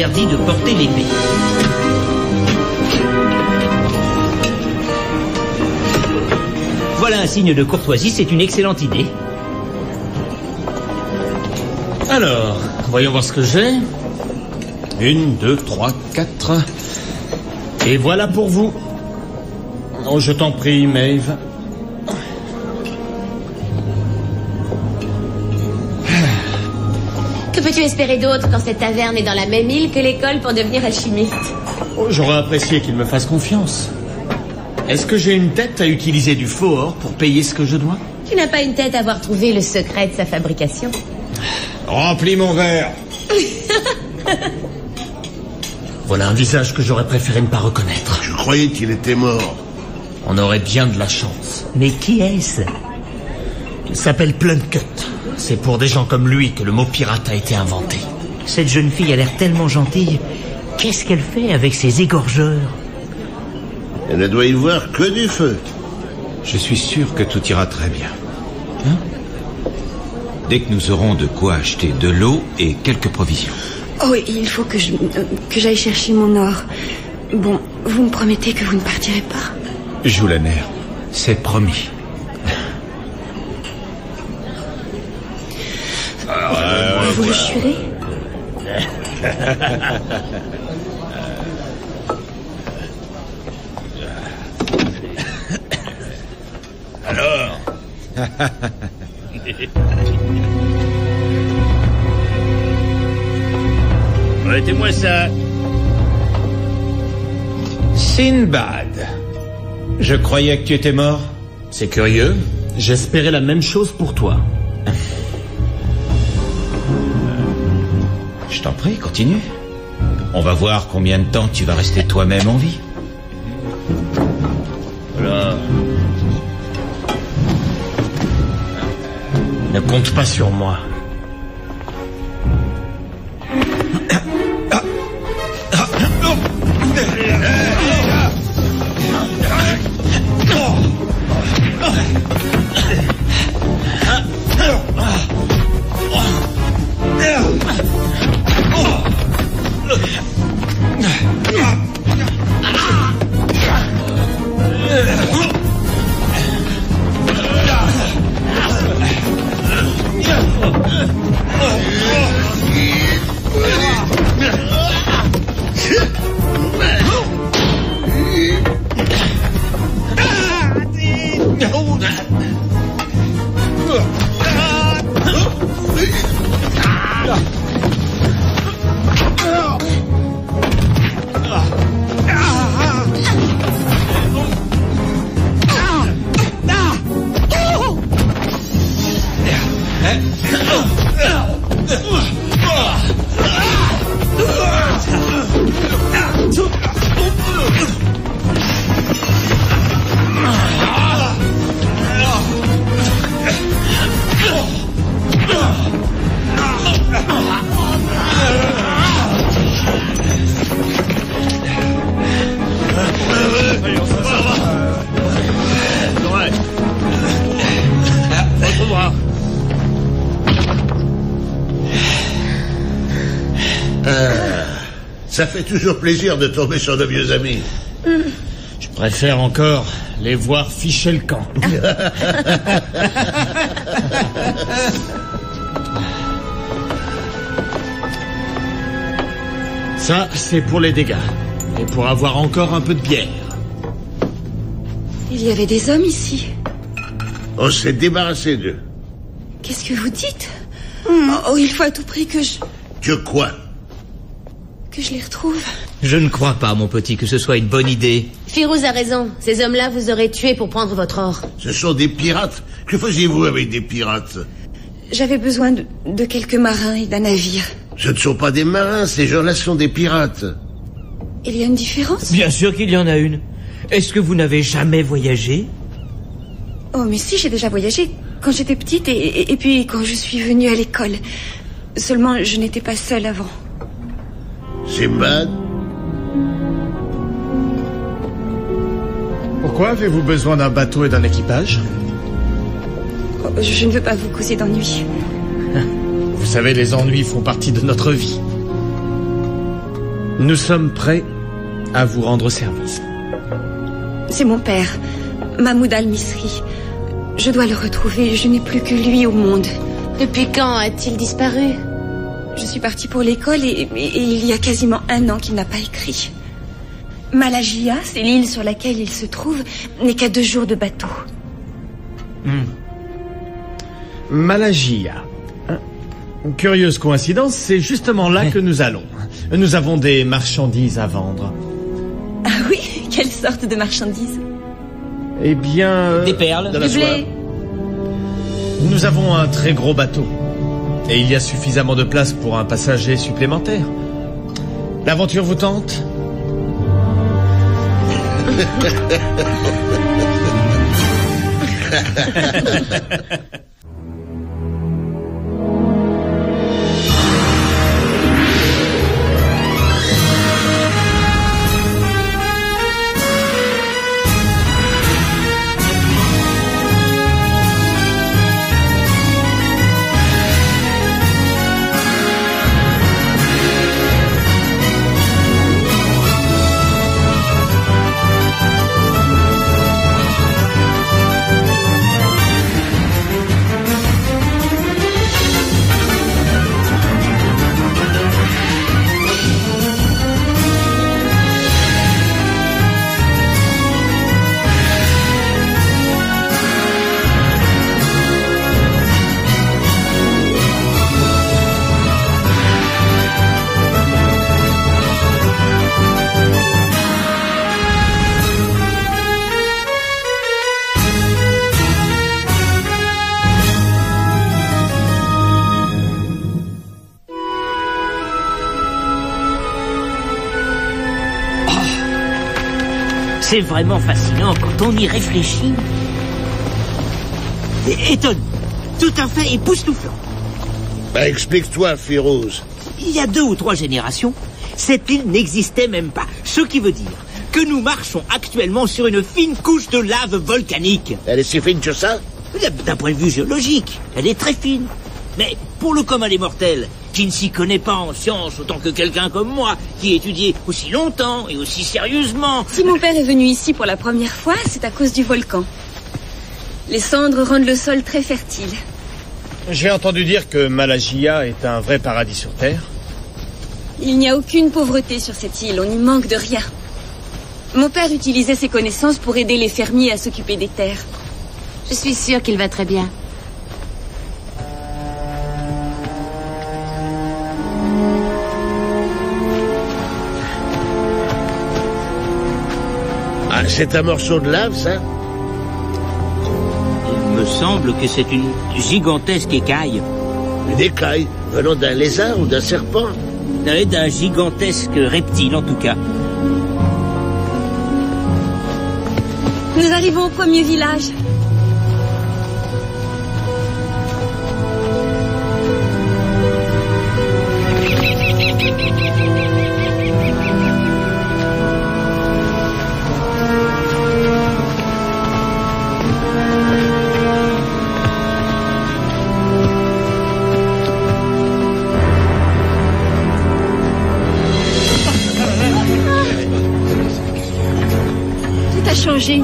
interdit de porter l'épée. Voilà un signe de courtoisie, c'est une excellente idée. Alors, voyons voir ce que j'ai. 1, 2, 3, 4. Et voilà pour vous. Oh, je t'en prie, Maeve. Que peux-tu espérer d'autre quand cette taverne est dans la même île que l'école pour devenir alchimiste? Oh, j'aurais apprécié qu'il me fasse confiance. Est-ce que j'ai une tête à utiliser du faux or pour payer ce que je dois? Tu n'as pas une tête à avoir trouvé le secret de sa fabrication? Remplis mon verre. Voilà un visage que j'aurais préféré ne pas reconnaître. Je croyais qu'il était mort. On aurait bien de la chance. Mais qui est-ce? Il s'appelle Plunkett. C'est pour des gens comme lui que le mot pirate a été inventé. Cette jeune fille a l'air tellement gentille. Qu'est-ce qu'elle fait avec ces égorgeurs? Elle ne doit y voir que du feu. Je suis sûr que tout ira très bien. Hein? Dès que nous aurons de quoi acheter de l'eau et quelques provisions. Oh, il faut que j'aille chercher mon or. Bon, vous me promettez que vous ne partirez pas? Joue la nerf, c'est promis. Vous le jurez? Alors Arrêtez-moi ça. Sinbad, je croyais que tu étais mort. C'est curieux. J'espérais la même chose pour toi. Je t'en prie, continue. On va voir combien de temps tu vas rester toi-même en vie. Voilà. Ne compte pas sur moi. Ça fait toujours plaisir de tomber sur de vieux amis. Je préfère encore les voir ficher le camp. Ça, c'est pour les dégâts. Et pour avoir encore un peu de bière. Il y avait des hommes ici. On s'est débarrassé d'eux. Qu'est-ce que vous dites? Oh, il faut à tout prix que je les retrouve. Je ne crois pas, mon petit, que ce soit une bonne idée. Firouz a raison. Ces hommes-là vous auraient tué pour prendre votre or. Ce sont des pirates. Que faisiez-vous avec des pirates? J'avais besoin de quelques marins et d'un navire. Ce ne sont pas des marins, ces gens-là sont des pirates. Il y a une différence? Bien sûr qu'il y en a une. Est-ce que vous n'avez jamais voyagé? Oh, mais si, j'ai déjà voyagé quand j'étais petite et puis quand je suis venue à l'école. Seulement, je n'étais pas seule avant. Sinbad? Pourquoi avez-vous besoin d'un bateau et d'un équipage? Oh, je ne veux pas vous causer d'ennuis. Vous savez, les ennuis font partie de notre vie. Nous sommes prêts à vous rendre service. C'est mon père, Mahmoud Al-Misri. Je dois le retrouver, je n'ai plus que lui au monde. Depuis quand a-t-il disparu? Je suis partie pour l'école et il y a quasiment 1 an qu'il n'a pas écrit. Malajia, c'est l'île sur laquelle il se trouve, n'est qu'à 2 jours de bateau. Malajia. Curieuse coïncidence, c'est justement là que nous allons. Nous avons des marchandises à vendre. Ah oui? Quelle sorte de marchandises? Eh bien... Des perles, de la du blé. soie. Nous avons un très gros bateau. Et il y a suffisamment de place pour un passager supplémentaire. L'aventure vous tente? C'est vraiment fascinant quand on y réfléchit. Étonne, tout à fait époustouflant. Bah, explique-toi, Firouz. Il y a 2 ou 3 générations, cette île n'existait même pas. Ce qui veut dire que nous marchons actuellement sur une fine couche de lave volcanique. Elle est si fine que ça? D'un point de vue géologique, elle est très fine. Mais pour le commun des mortels, qui ne s'y connaît pas en sciences autant que quelqu'un comme moi, qui étudié aussi longtemps et aussi sérieusement... Si mon père est venu ici pour la première fois, c'est à cause du volcan. Les cendres rendent le sol très fertile. J'ai entendu dire que Malajia est un vrai paradis sur Terre. Il n'y a aucune pauvreté sur cette île, on n'y manque de rien. Mon père utilisait ses connaissances pour aider les fermiers à s'occuper des terres. Je suis sûre qu'il va très bien. Ah, c'est un morceau de lave, ça? Il me semble que c'est une gigantesque écaille. Une écaille venant d'un lézard ou d'un serpent? D'un gigantesque reptile, en tout cas. Nous arrivons au premier village. Changé ici.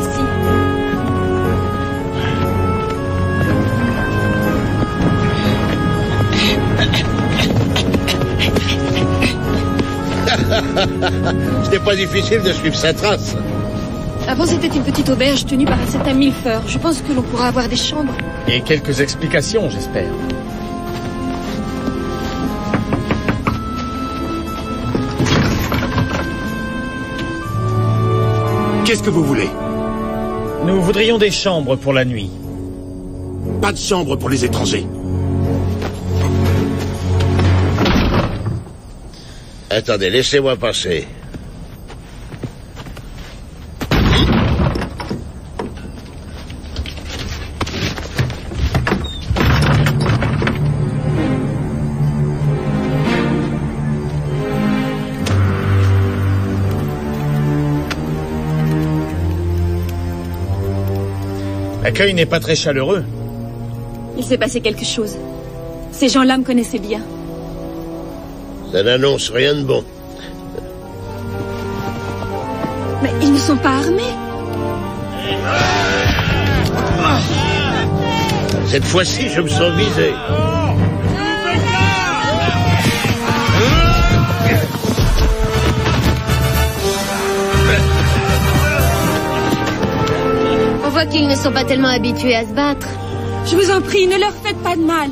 C'était pas difficile de suivre sa trace. Avant, c'était une petite auberge tenue par un certain Millefeur. Je pense que l'on pourra avoir des chambres. Et quelques explications, j'espère. Qu'est-ce que vous voulez? Nous voudrions des chambres pour la nuit. Pas de chambre pour les étrangers. Attendez, laissez-moi passer. L'accueil n'est pas très chaleureux. Il s'est passé quelque chose. Ces gens-là me connaissaient bien. Ça n'annonce rien de bon. Mais ils ne sont pas armés. Cette fois-ci, je me sens visé. On voit qu'ils ne sont pas tellement habitués à se battre. Je vous en prie, ne leur faites pas de mal.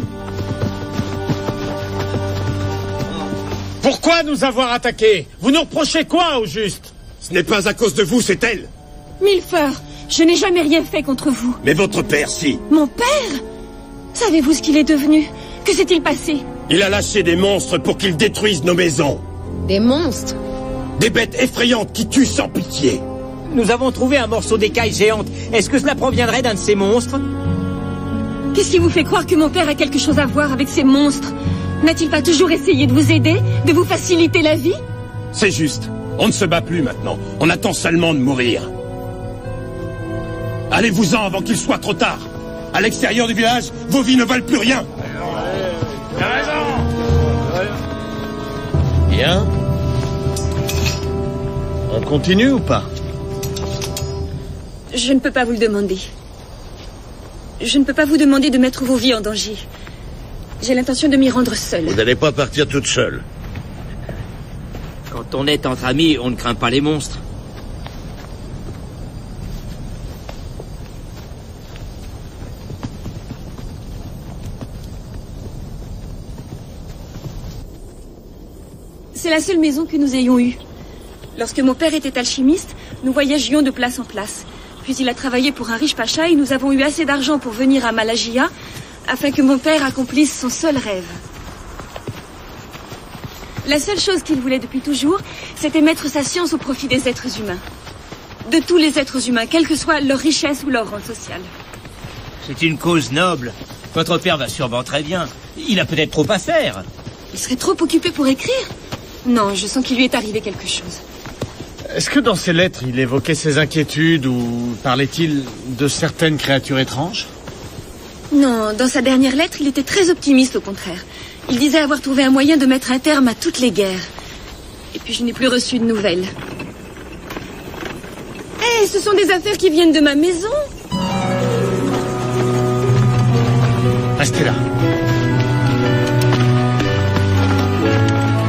Pourquoi nous avoir attaqués? Vous nous reprochez quoi, au juste? Ce n'est pas à cause de vous, c'est elle. Milford, je n'ai jamais rien fait contre vous. Mais votre père, si. Mon père? Savez-vous ce qu'il est devenu? Que s'est-il passé? Il a lâché des monstres pour qu'ils détruisent nos maisons. Des monstres? Des bêtes effrayantes qui tuent sans pitié. Nous avons trouvé un morceau d'écaille géante. Est-ce que cela proviendrait d'un de ces monstres? Qu'est-ce qui vous fait croire que mon père a quelque chose à voir avec ces monstres? N'a-t-il pas toujours essayé de vous aider? De vous faciliter la vie? C'est juste. On ne se bat plus maintenant. On attend seulement de mourir. Allez-vous-en avant qu'il soit trop tard. À l'extérieur du village, vos vies ne valent plus rien. T'as raison. Bien. On continue ou pas? Je ne peux pas vous le demander. Je ne peux pas vous demander de mettre vos vies en danger. J'ai l'intention de m'y rendre seule. Vous n'allez pas partir toute seule. Quand on est entre amis, on ne craint pas les monstres. C'est la seule maison que nous ayons eue. Lorsque mon père était alchimiste, nous voyagions de place en place. Puis il a travaillé pour un riche pacha et nous avons eu assez d'argent pour venir à Malagia afin que mon père accomplisse son seul rêve. La seule chose qu'il voulait depuis toujours, c'était mettre sa science au profit des êtres humains. De tous les êtres humains, quelle que soit leur richesse ou leur rang social. C'est une cause noble. Votre père va sûrement très bien. Il a peut-être trop à faire. Il serait trop occupé pour écrire? Non, je sens qu'il lui est arrivé quelque chose. Est-ce que dans ses lettres, il évoquait ses inquiétudes ou parlait-il de certaines créatures étranges? Non, dans sa dernière lettre, il était très optimiste au contraire. Il disait avoir trouvé un moyen de mettre un terme à toutes les guerres. Et puis je n'ai plus reçu de nouvelles. Hé, ce sont des affaires qui viennent de ma maison. Restez là.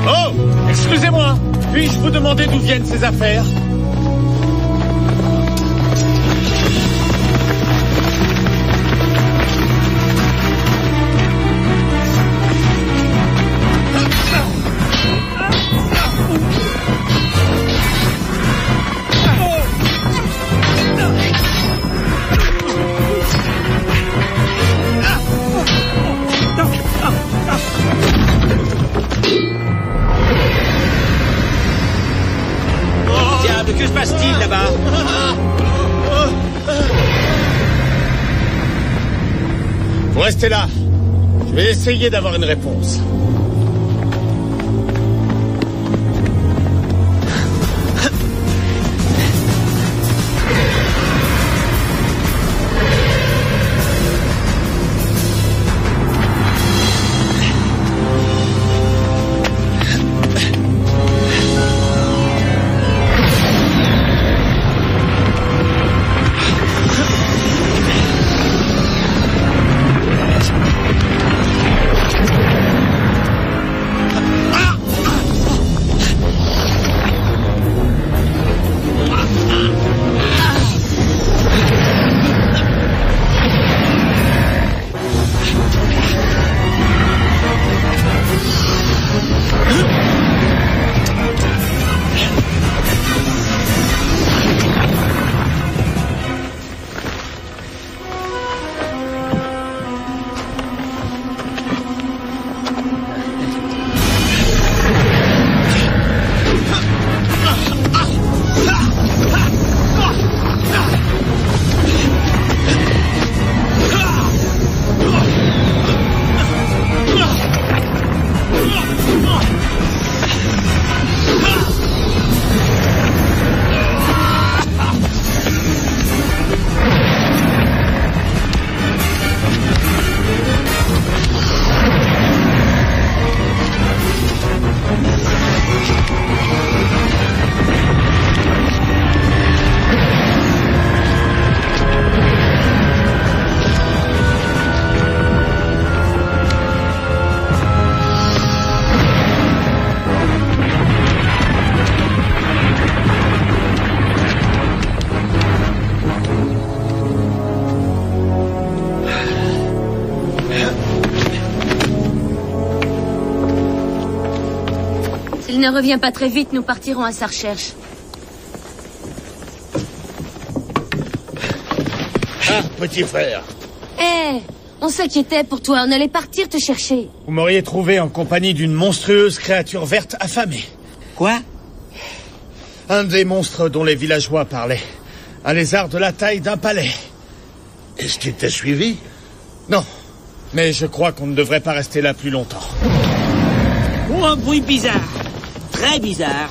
Oh, excusez-moi. Puis-je vous demander d'où viennent ces affaires? Que se passe-t-il là-bas? Vous restez là. Je vais essayer d'avoir une réponse. S'il ne revient pas très vite, nous partirons à sa recherche. Ah, petit frère. Hé, on s'inquiétait pour toi, on allait partir te chercher. Vous m'auriez trouvé en compagnie d'une monstrueuse créature verte affamée. Quoi? Un des monstres dont les villageois parlaient. Un lézard de la taille d'un palais. Est-ce qu'il t'a suivi? Non, mais je crois qu'on ne devrait pas rester là plus longtemps. Oh, un bruit bizarre. Très bizarre.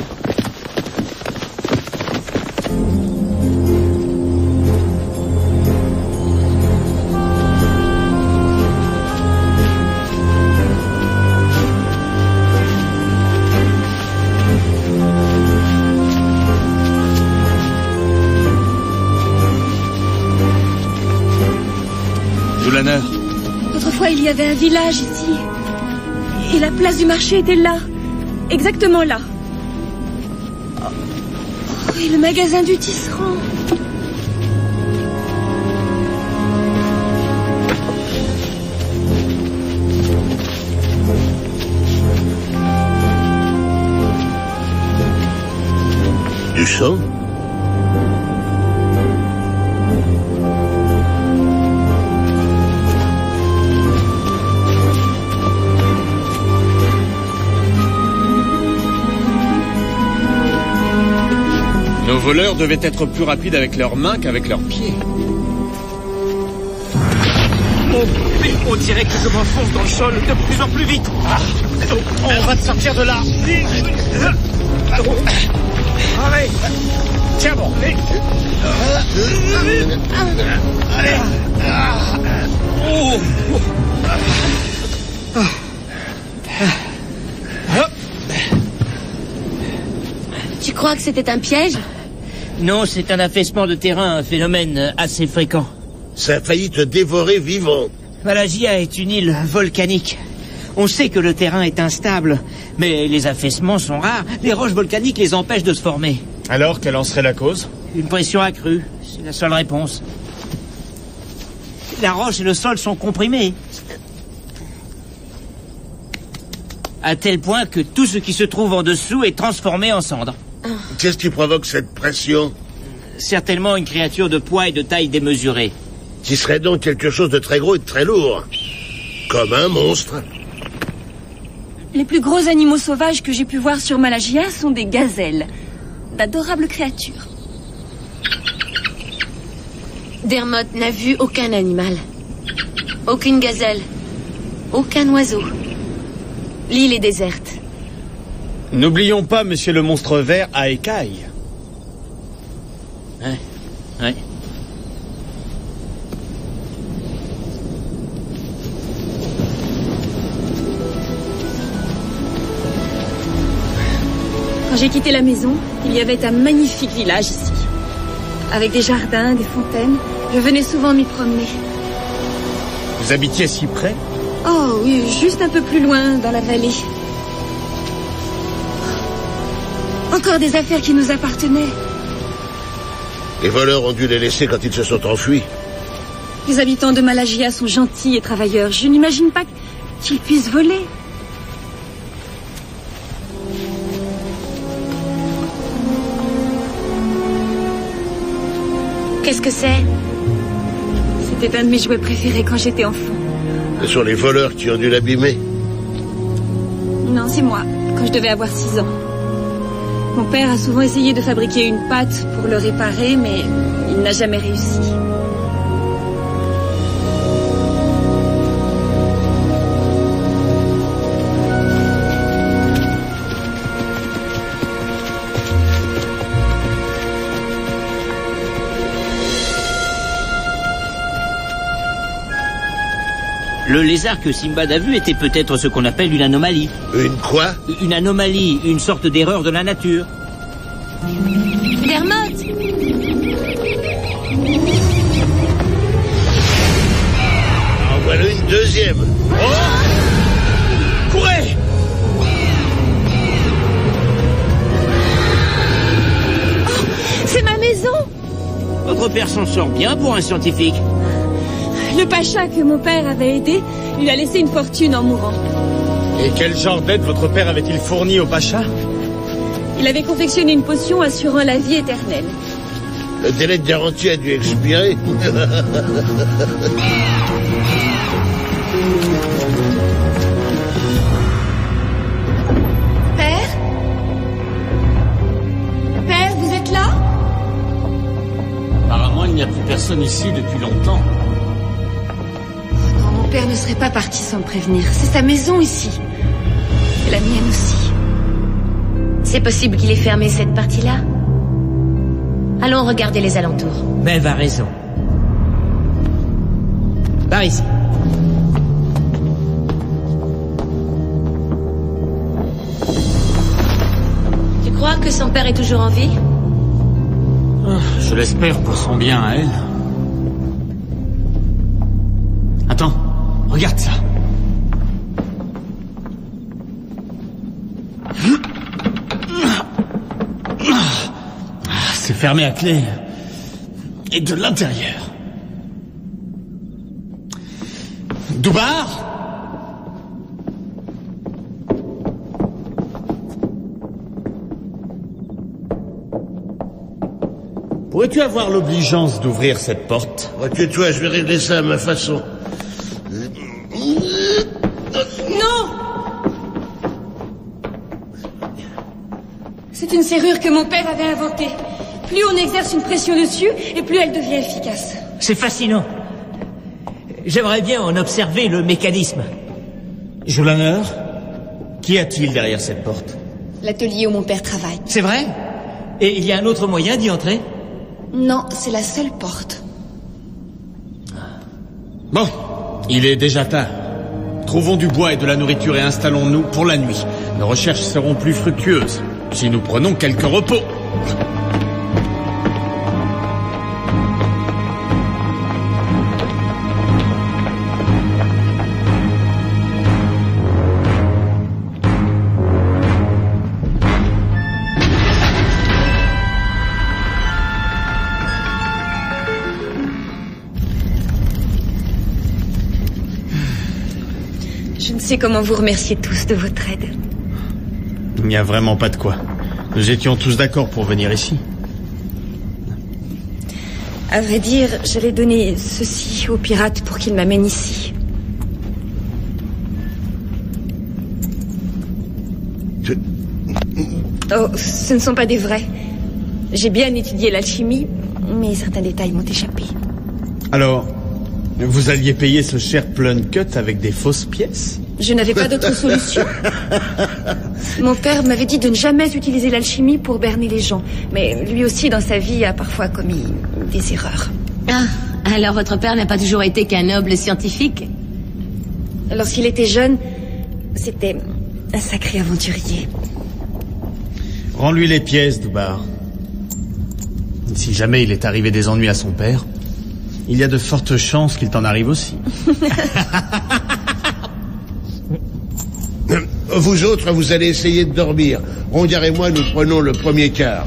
Zoulaner. Autrefois, il y avait un village ici. Et la place du marché était là. Exactement là. Oh, et le magasin du tisserand. Du sang? Nos voleurs devaient être plus rapides avec leurs mains qu'avec leurs pieds. Mais on dirait que je m'enfonce dans le sol de plus en plus vite. On va te sortir de là. Allez. Tiens bon. Allez. Tu crois que c'était un piège? Non, c'est un affaissement de terrain, un phénomène assez fréquent. Ça a failli te dévorer vivant. Malagia est une île volcanique. On sait que le terrain est instable, mais les affaissements sont rares. Les roches volcaniques les empêchent de se former. Alors, quelle en serait la cause? Une pression accrue, c'est la seule réponse. La roche et le sol sont comprimés. À tel point que tout ce qui se trouve en dessous est transformé en cendres. Qu'est-ce qui provoque cette pression? Certainement une créature de poids et de taille démesurée. Qui serait donc quelque chose de très gros et de très lourd. Comme un monstre. Les plus gros animaux sauvages que j'ai pu voir sur Malagia sont des gazelles. D'adorables créatures. Dermot n'a vu aucun animal. Aucune gazelle. Aucun oiseau. L'île est déserte. N'oublions pas, monsieur le monstre vert à écailles. Ouais. Quand j'ai quitté la maison, il y avait un magnifique village ici. Avec des jardins, des fontaines. Je venais souvent m'y promener. Vous habitiez si près? Oh oui, juste un peu plus loin, dans la vallée. Encore des affaires qui nous appartenaient. Les voleurs ont dû les laisser quand ils se sont enfuis. Les habitants de Malagia sont gentils et travailleurs. Je n'imagine pas qu'ils puissent voler. Qu'est-ce que c'est? C'était un de mes jouets préférés quand j'étais enfant. Ce sont les voleurs qui ont dû l'abîmer. Non, c'est moi, quand je devais avoir 6 ans. Mon père a souvent essayé de fabriquer une patte pour le réparer, mais il n'a jamais réussi. Le lézard que Simbad a vu était peut-être ce qu'on appelle une anomalie. Une quoi? Une anomalie, une sorte d'erreur de la nature. Dermot! En voilà une deuxième. Oh! Courez! Oh, c'est ma maison! Votre père s'en sort bien pour un scientifique. Le pacha que mon père avait aidé lui a laissé une fortune en mourant. Et quel genre d'aide votre père avait-il fourni au pacha? Il avait confectionné une potion assurant la vie éternelle. Le délai de garantie a dû expirer. Père? Père, vous êtes là? Apparemment, il n'y a plus personne ici depuis longtemps. Non, mon père ne serait pas parti sans me prévenir. C'est sa maison ici. Et la mienne aussi. C'est possible qu'il ait fermé cette partie-là. Allons regarder les alentours. Maeve a raison. Par ici. Tu crois que son père est toujours en vie? Je l'espère pour son bien à elle. Attends, regarde ça. C'est fermé à clé. Et de l'intérieur. Doubar? Pourrais-tu avoir l'obligeance d'ouvrir cette porte? Recule-toi, je vais régler ça à ma façon. Non! C'est une serrure que mon père avait inventée. Plus on exerce une pression dessus, et plus elle devient efficace. C'est fascinant. J'aimerais bien en observer le mécanisme. Joulaner, qu'y a-t-il derrière cette porte? L'atelier où mon père travaille. C'est vrai? Et il y a un autre moyen d'y entrer? Non, c'est la seule porte. Bon, il est déjà tard. Trouvons du bois et de la nourriture et installons-nous pour la nuit. Nos recherches seront plus fructueuses si nous prenons quelques repos. Je ne sais comment vous remercier tous de votre aide. Il n'y a vraiment pas de quoi. Nous étions tous d'accord pour venir ici. À vrai dire, j'allais donner ceci aux pirates pour qu'ils m'amènent ici. Oh, ce ne sont pas des vrais. J'ai bien étudié l'alchimie, mais certains détails m'ont échappé. Alors, vous alliez payer ce cher Plunkett avec des fausses pièces? Je n'avais pas d'autre solution. Mon père m'avait dit de ne jamais utiliser l'alchimie pour berner les gens. Mais lui aussi, dans sa vie, a parfois commis des erreurs. Ah, alors votre père n'a pas toujours été qu'un noble scientifique? Lorsqu'il était jeune, c'était un sacré aventurier. Rends-lui les pièces, Doubar. Si jamais il est arrivé des ennuis à son père, il y a de fortes chances qu'il t'en arrive aussi. Vous autres, vous allez essayer de dormir. Rondiard et moi, nous prenons le premier quart.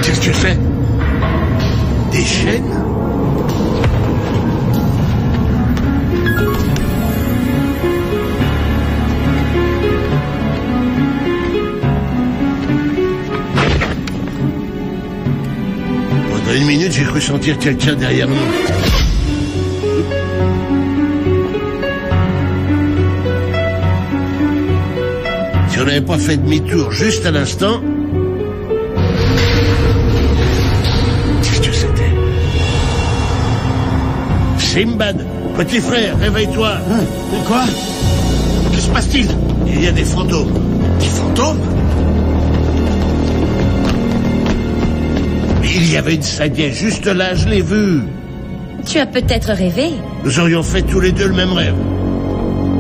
Qu'est-ce que tu fais? Des chaînes? Pendant une minute, j'ai cru sentir quelqu'un derrière nous. Si on n'avait pas fait demi-tour juste à l'instant... Qu'est-ce que c'était? Simbad, petit frère, réveille-toi. Quoi? Que se passe-t-il? Il y a des fantômes. Des fantômes? Il y avait une sagaie juste là, je l'ai vue. Tu as peut-être rêvé. Nous aurions fait tous les deux le même rêve.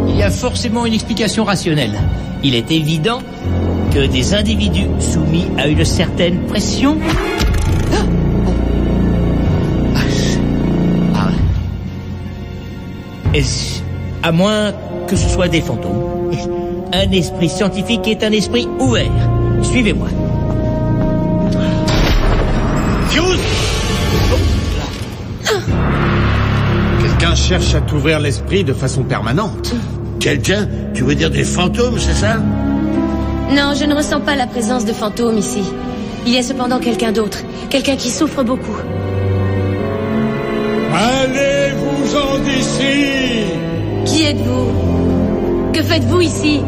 Il y a forcément une explication rationnelle. Il est évident que des individus soumis à une certaine pression... À moins que ce soit des fantômes. Un esprit scientifique est un esprit ouvert. Suivez-moi. Fuse! Quelqu'un cherche à t'ouvrir l'esprit de façon permanente. Quelqu'un? Tu veux dire des fantômes, c'est ça? Non, je ne ressens pas la présence de fantômes ici. Il y a cependant quelqu'un d'autre. Quelqu'un qui souffre beaucoup. Allez-vous-en d'ici! Qui êtes-vous? Que faites-vous ici?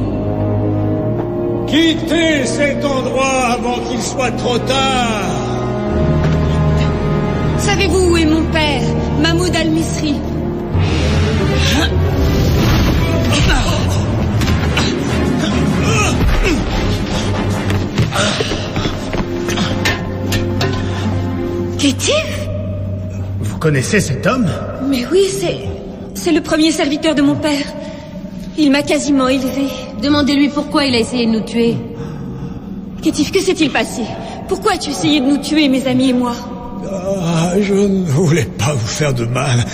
Quittez cet endroit avant qu'il soit trop tard! Savez-vous où est mon père, Mahmoud Al-Misri? Kétif? Vous connaissez cet homme? Mais oui, c'est le premier serviteur de mon père. Il m'a quasiment élevé. Demandez-lui pourquoi il a essayé de nous tuer. Kétif, que s'est-il passé? Pourquoi as-tu essayé de nous tuer, mes amis et moi? Je ne voulais pas vous faire de mal.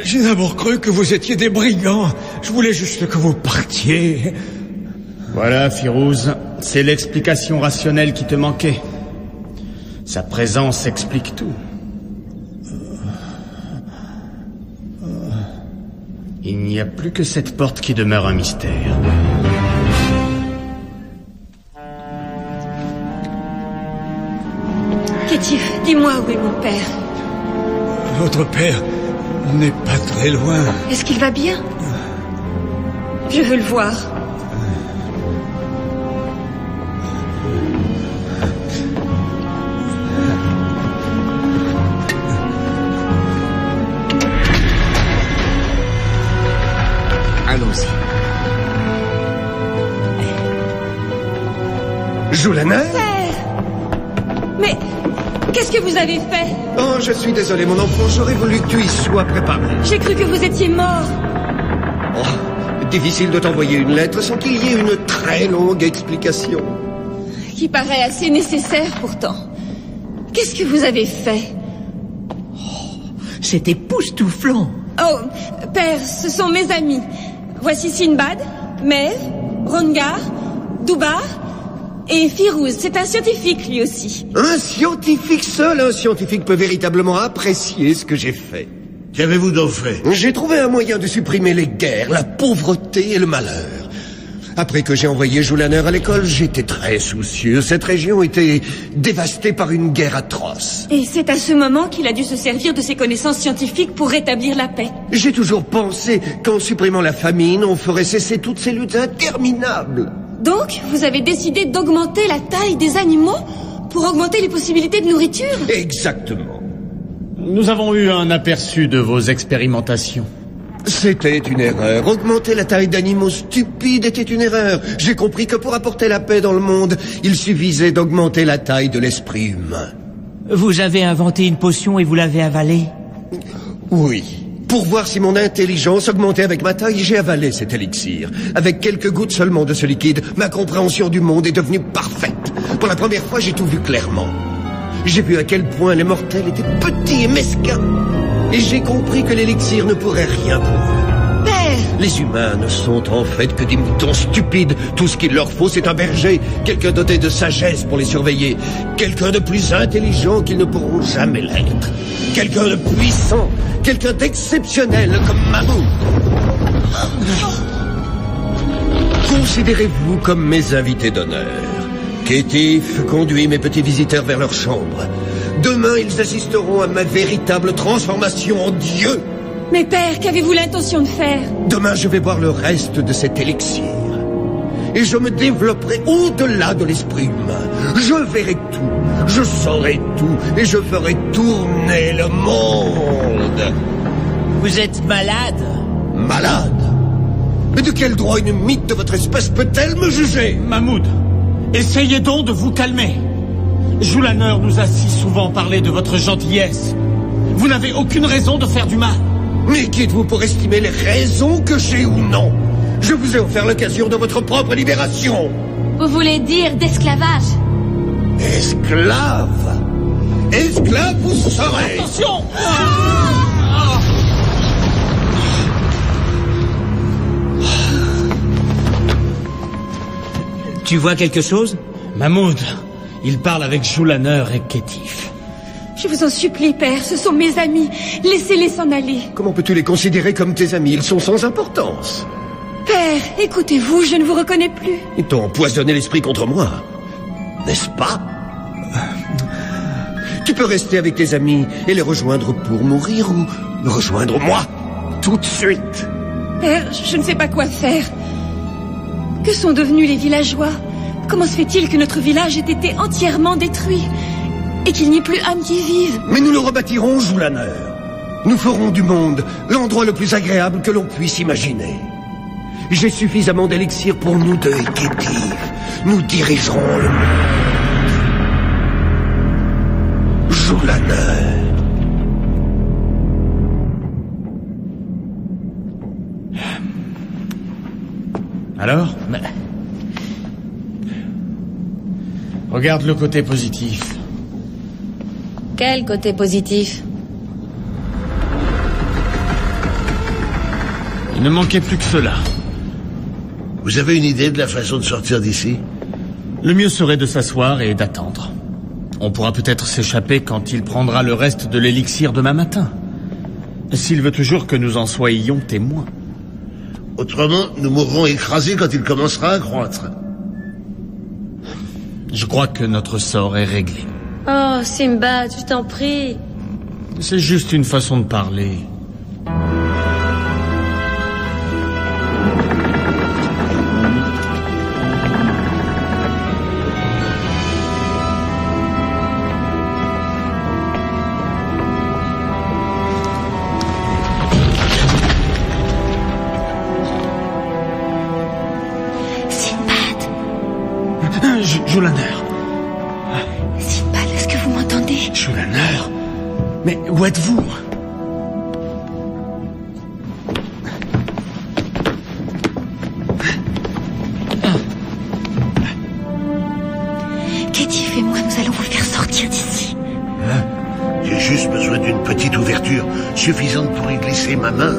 J'ai d'abord cru que vous étiez des brigands. Je voulais juste que vous partiez. Voilà, Firouz, c'est l'explication rationnelle qui te manquait. Sa présence explique tout. Il n'y a plus que cette porte qui demeure un mystère. Kétif, dis-moi où est mon père. Votre père n'est pas très loin. Est-ce qu'il va bien? Je veux le voir. Allons-y. Joulaner? Père! Mais qu'est-ce que vous avez fait? Oh, je suis désolé, mon enfant. J'aurais voulu que tu y sois préparé. J'ai cru que vous étiez mort. Oh, difficile de t'envoyer une lettre sans qu'il y ait une très longue explication. Qui paraît assez nécessaire pourtant. Qu'est-ce que vous avez fait? C'est époustouflant. Oh, père, ce sont mes amis. Voici Sinbad, Mev, Rongar, Doubar et Firouz. C'est un scientifique lui aussi. Un scientifique? Seul un scientifique peut véritablement apprécier ce que j'ai fait. Qu'avez-vous donc fait? J'ai trouvé un moyen de supprimer les guerres, la pauvreté et le malheur. Après que j'ai envoyé Joulaner à l'école, j'étais très soucieux. Cette région était dévastée par une guerre atroce. Et c'est à ce moment qu'il a dû se servir de ses connaissances scientifiques pour rétablir la paix. J'ai toujours pensé qu'en supprimant la famine, on ferait cesser toutes ces luttes interminables. Donc, vous avez décidé d'augmenter la taille des animaux pour augmenter les possibilités de nourriture? Exactement. Nous avons eu un aperçu de vos expérimentations. C'était une erreur. Augmenter la taille d'animaux stupides était une erreur. J'ai compris que pour apporter la paix dans le monde, il suffisait d'augmenter la taille de l'esprit humain. Vous avez inventé une potion et vous l'avez avalée? Oui. Pour voir si mon intelligence augmentait avec ma taille, j'ai avalé cet élixir. Avec quelques gouttes seulement de ce liquide, ma compréhension du monde est devenue parfaite. Pour la première fois, j'ai tout vu clairement. J'ai vu à quel point les mortels étaient petits et mesquins. Et j'ai compris que l'élixir ne pourrait rien pour eux. Père! Les humains ne sont en fait que des moutons stupides. Tout ce qu'il leur faut, c'est un berger, quelqu'un doté de sagesse pour les surveiller, quelqu'un de plus intelligent qu'ils ne pourront jamais l'être, quelqu'un de puissant, quelqu'un d'exceptionnel comme Mahmoud. Considérez-vous comme mes invités d'honneur. Kétif conduit mes petits visiteurs vers leur chambre. Demain, ils assisteront à ma véritable transformation en Dieu. Mais père, qu'avez-vous l'intention de faire? Demain, je vais boire le reste de cet élixir. Et je me développerai au-delà de l'esprit humain. Je verrai tout, je saurai tout, et je ferai tourner le monde. Vous êtes malade? Malade? Mais de quel droit une mythe de votre espèce peut-elle me juger? Mahmoud, essayez donc de vous calmer. Joulaner nous a si souvent parlé de votre gentillesse. Vous n'avez aucune raison de faire du mal. Mais qui êtes-vous pour estimer les raisons que j'ai ou non? Je vous ai offert l'occasion de votre propre libération. Vous voulez dire d'esclavage? Esclave? Esclave vous serez. Attention! Tu vois quelque chose? Mahmoud, il parle avec Joulaner et Kétif. Je vous en supplie, père, ce sont mes amis. Laissez-les s'en aller. Comment peux-tu les considérer comme tes amis? Ils sont sans importance. Père, écoutez-vous, je ne vous reconnais plus. Ils t'ont empoisonné l'esprit contre moi, n'est-ce pas? Tu peux rester avec tes amis et les rejoindre pour mourir ou me rejoindre moi, tout de suite. Père, je ne sais pas quoi faire. Que sont devenus les villageois? Comment se fait-il que notre village ait été entièrement détruit et qu'il n'y ait plus âme qui vive? Mais nous le rebâtirons, Joulaner. Nous ferons du monde l'endroit le plus agréable que l'on puisse imaginer. J'ai suffisamment d'élixir pour nous deux et Kétif. Nous dirigerons le monde. Joulaner. Alors? Regarde le côté positif. Quel côté positif? Il ne manquait plus que cela. Vous avez une idée de la façon de sortir d'ici? Le mieux serait de s'asseoir et d'attendre. On pourra peut-être s'échapper quand il prendra le reste de l'élixir demain matin. S'il veut toujours que nous en soyons témoins. Autrement, nous mourrons écrasés quand il commencera à croître. Je crois que notre sort est réglé. Oh, Simba, je t'en prie. C'est juste une façon de parler. Joulaner. Sinbad, est-ce que vous m'entendez? Joulaner. Mais où êtes-vous? Kétif et moi, nous allons vous faire sortir d'ici. J'ai juste besoin d'une petite ouverture suffisante pour y glisser ma main.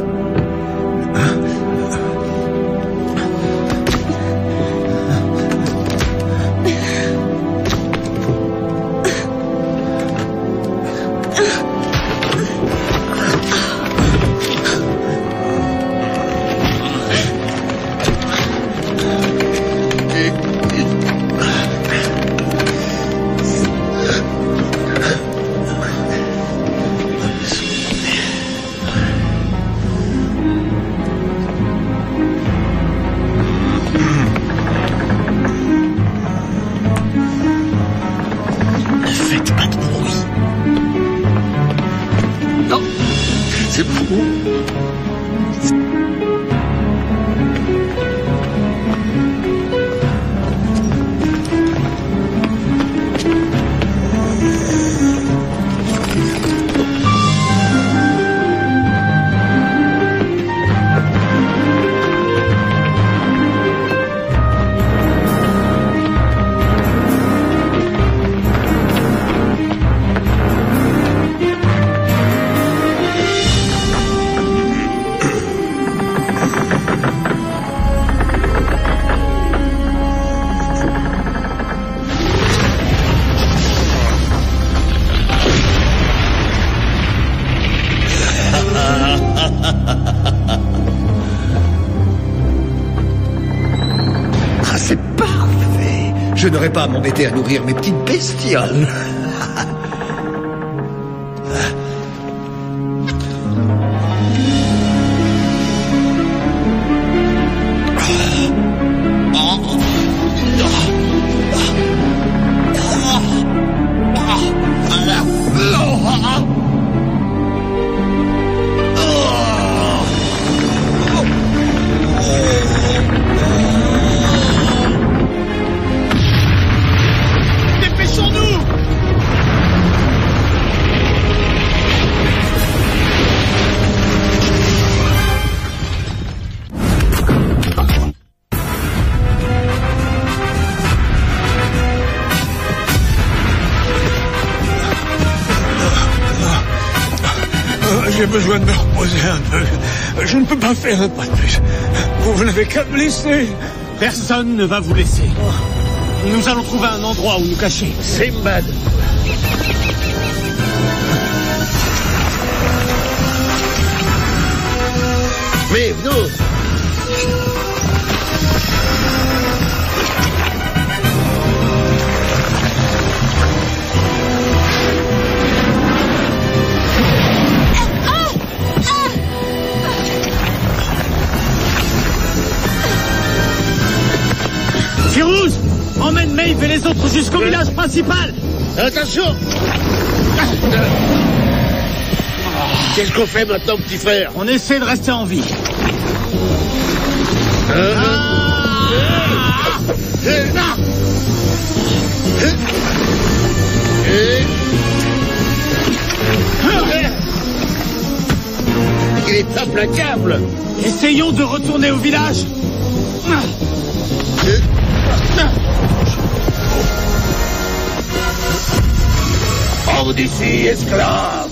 C'est parfait. Je n'aurai pas à m'embêter à nourrir mes petites bestioles. J'ai besoin de me reposer un peu. Je ne peux pas faire un pas de plus. Vous n'avez qu'à me laisser. Personne ne va vous laisser. Nous allons trouver un endroit où nous cacher. Simbad. Mais non. Firouz, emmène Maeve et les autres jusqu'au village principal. Attention. Qu'est-ce qu'on fait maintenant, petit frère? On essaie de rester en vie. Il est implacable. Essayons de retourner au village. Hors d'ici, esclave.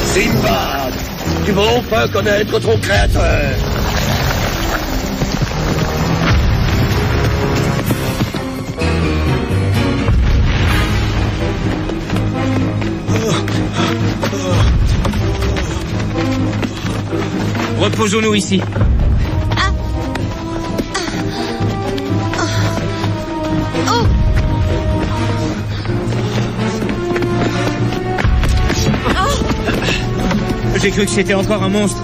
Simbad, tu vas enfin connaître ton créateur. Reposons-nous ici. J'ai cru que c'était encore un monstre.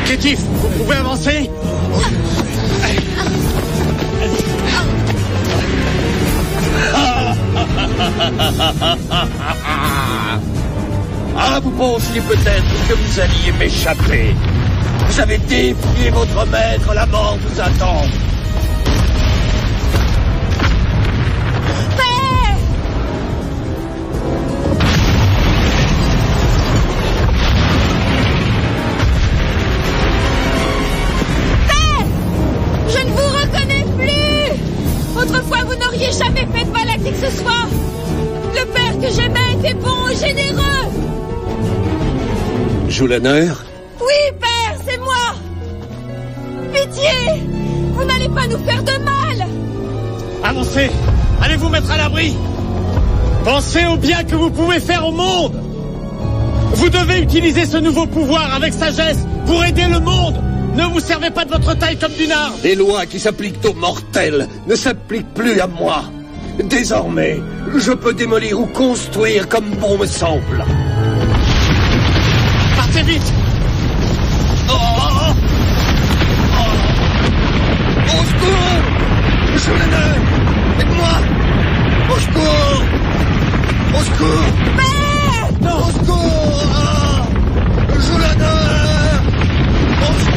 Kétif, vous pouvez avancer? Ah, vous pensiez peut-être que vous alliez m'échapper. Vous avez défié votre maître, la mort vous attend. Autrefois, vous n'auriez jamais fait de mal à qui que ce soit. Le père que j'aimais était bon et généreux. Joulaner? Oui, père, c'est moi. Pitié, vous n'allez pas nous faire de mal. Avancez, allez vous mettre à l'abri. Pensez au bien que vous pouvez faire au monde. Vous devez utiliser ce nouveau pouvoir avec sagesse pour aider le monde. Ne vous servez pas de votre taille comme d'une arme. Les lois qui s'appliquent aux mortels ne s'appliquent plus à moi. Désormais, je peux démolir ou construire comme bon me semble. Partez vite. Au secours! Joulaner! Aide-moi! Au secours! Au secours! Père! Au secours! Joulaner! Au secours!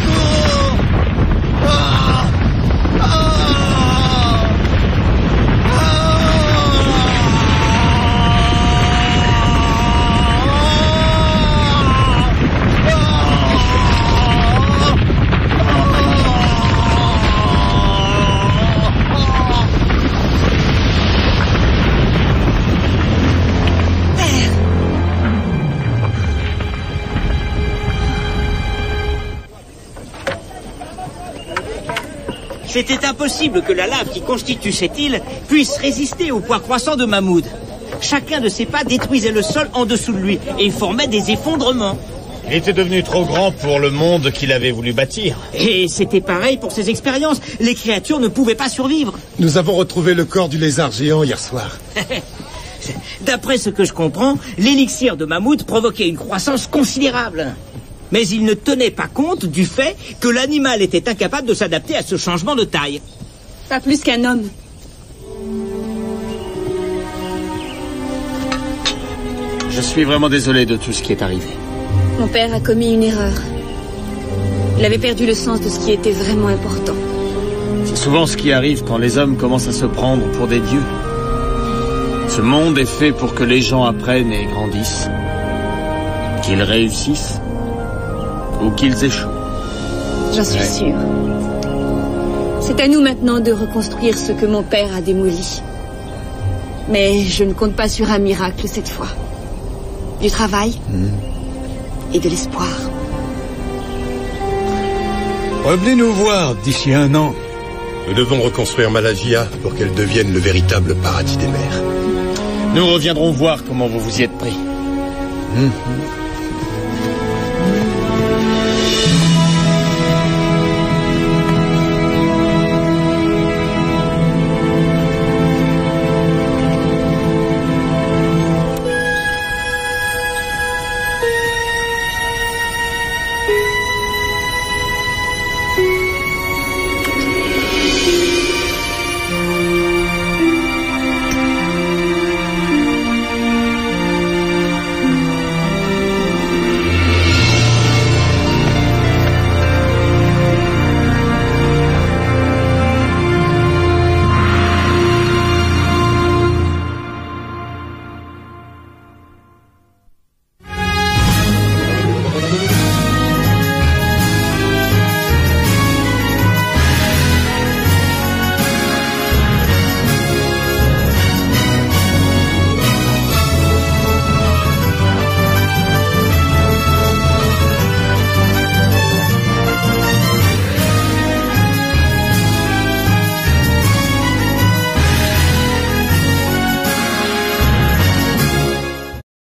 C'était impossible que la lave qui constitue cette île puisse résister au poids croissant de Mahmoud. Chacun de ses pas détruisait le sol en dessous de lui et formait des effondrements. Il était devenu trop grand pour le monde qu'il avait voulu bâtir. Et c'était pareil pour ses expériences. Les créatures ne pouvaient pas survivre. Nous avons retrouvé le corps du lézard géant hier soir. D'après ce que je comprends, l'élixir de Mahmoud provoquait une croissance considérable. Mais il ne tenait pas compte du fait que l'animal était incapable de s'adapter à ce changement de taille. Pas plus qu'un homme. Je suis vraiment désolé de tout ce qui est arrivé. Mon père a commis une erreur. Il avait perdu le sens de ce qui était vraiment important. C'est souvent ce qui arrive quand les hommes commencent à se prendre pour des dieux. Ce monde est fait pour que les gens apprennent et grandissent. Qu'ils réussissent ou qu'ils échouent. J'en suis sûre. C'est à nous maintenant de reconstruire ce que mon père a démoli. Mais je ne compte pas sur un miracle cette fois. Du travail et de l'espoir. Revenez nous voir d'ici 1 an. Nous devons reconstruire Malagia pour qu'elle devienne le véritable paradis des mers. Nous reviendrons voir comment vous vous y êtes pris.